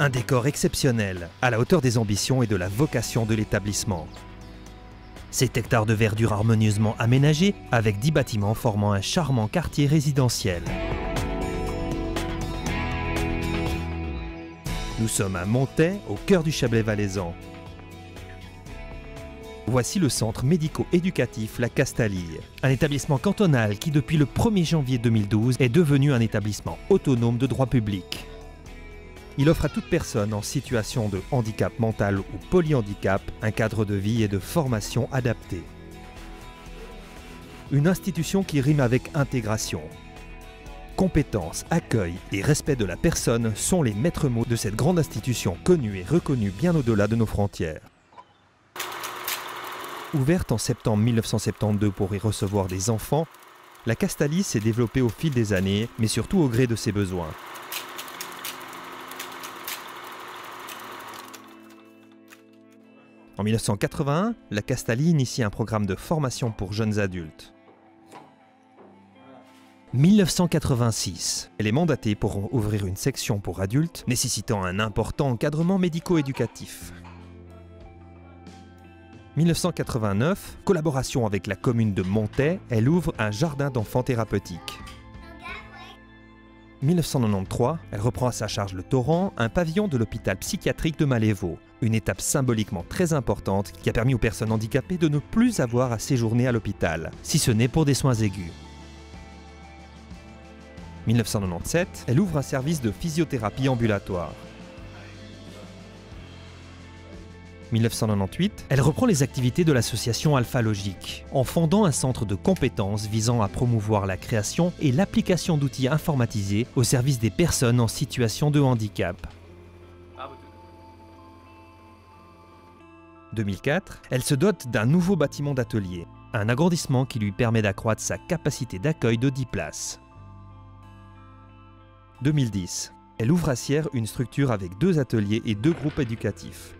Un décor exceptionnel, à la hauteur des ambitions et de la vocation de l'établissement. 7 hectares de verdure harmonieusement aménagés, avec 10 bâtiments formant un charmant quartier résidentiel. Nous sommes à Montaix, au cœur du Chablais valaisan. Voici le centre médico-éducatif La Castalie, un établissement cantonal qui depuis le 1er janvier 2012 est devenu un établissement autonome de droit public. Il offre à toute personne en situation de handicap mental ou polyhandicap un cadre de vie et de formation adapté. Une institution qui rime avec intégration. Compétence, accueil et respect de la personne sont les maîtres mots de cette grande institution connue et reconnue bien au-delà de nos frontières. Ouverte en septembre 1972 pour y recevoir des enfants, la Castalie s'est développée au fil des années, mais surtout au gré de ses besoins. En 1981, la Castalie initie un programme de formation pour jeunes adultes. 1986, elle est mandatée pour ouvrir une section pour adultes, nécessitant un important encadrement médico-éducatif. 1989, collaboration avec la commune de Montaix, elle ouvre un jardin d'enfants thérapeutique. 1993, elle reprend à sa charge le Torrent, un pavillon de l'hôpital psychiatrique de Malévo, une étape symboliquement très importante qui a permis aux personnes handicapées de ne plus avoir à séjourner à l'hôpital, si ce n'est pour des soins aigus. 1997, elle ouvre un service de physiothérapie ambulatoire. 1998, elle reprend les activités de l'association Alpha Logique, en fondant un centre de compétences visant à promouvoir la création et l'application d'outils informatisés au service des personnes en situation de handicap. 2004, elle se dote d'un nouveau bâtiment d'atelier, un agrandissement qui lui permet d'accroître sa capacité d'accueil de 10 places. 2010, elle ouvre à Sierre une structure avec 2 ateliers et 2 groupes éducatifs.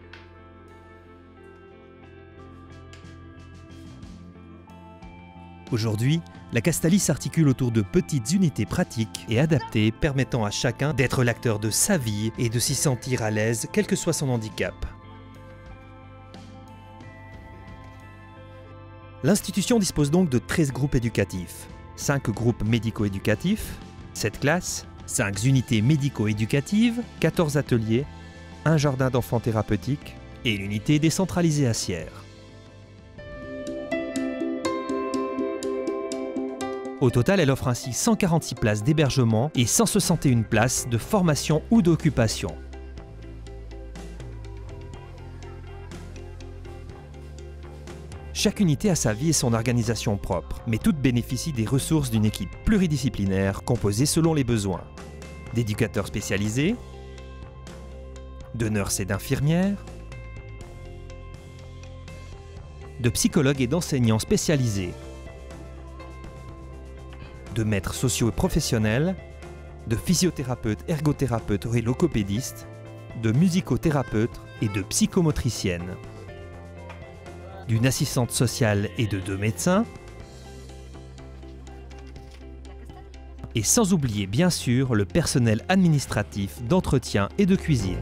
Aujourd'hui, la Castalie s'articule autour de petites unités pratiques et adaptées permettant à chacun d'être l'acteur de sa vie et de s'y sentir à l'aise quel que soit son handicap. L'institution dispose donc de 13 groupes éducatifs, 5 groupes médico-éducatifs, 7 classes, 5 unités médico-éducatives, 14 ateliers, un jardin d'enfants thérapeutique et l'unité décentralisée à Sierre. Au total, elle offre ainsi 146 places d'hébergement et 161 places de formation ou d'occupation. Chaque unité a sa vie et son organisation propre, mais toutes bénéficient des ressources d'une équipe pluridisciplinaire composée selon les besoins. D'éducateurs spécialisés, de nurses et d'infirmières, de psychologues et d'enseignants spécialisés, de maîtres sociaux et professionnels, de physiothérapeutes, ergothérapeutes et logopédistes, de musicothérapeutes et de psychomotriciennes, d'une assistante sociale et de 2 médecins, et sans oublier bien sûr le personnel administratif, d'entretien et de cuisine.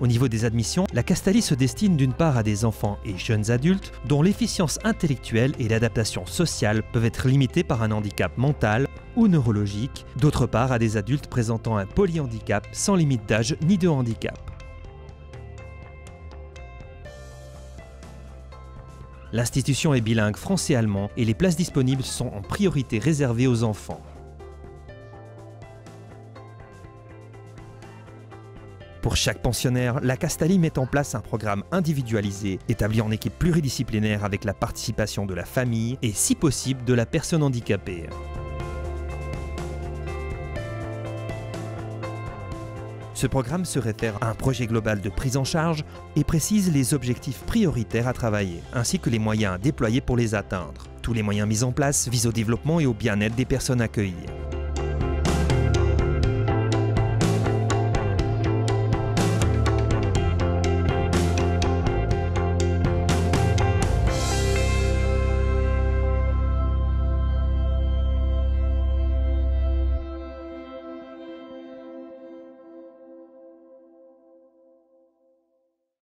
Au niveau des admissions, la Castalie se destine d'une part à des enfants et jeunes adultes dont l'efficience intellectuelle et l'adaptation sociale peuvent être limitées par un handicap mental ou neurologique, d'autre part à des adultes présentant un polyhandicap sans limite d'âge ni de handicap. L'institution est bilingue français-allemand et les places disponibles sont en priorité réservées aux enfants. Pour chaque pensionnaire, la Castalie met en place un programme individualisé, établi en équipe pluridisciplinaire avec la participation de la famille et, si possible, de la personne handicapée. Ce programme se réfère à un projet global de prise en charge et précise les objectifs prioritaires à travailler, ainsi que les moyens à déployer pour les atteindre. Tous les moyens mis en place visent au développement et au bien-être des personnes accueillies.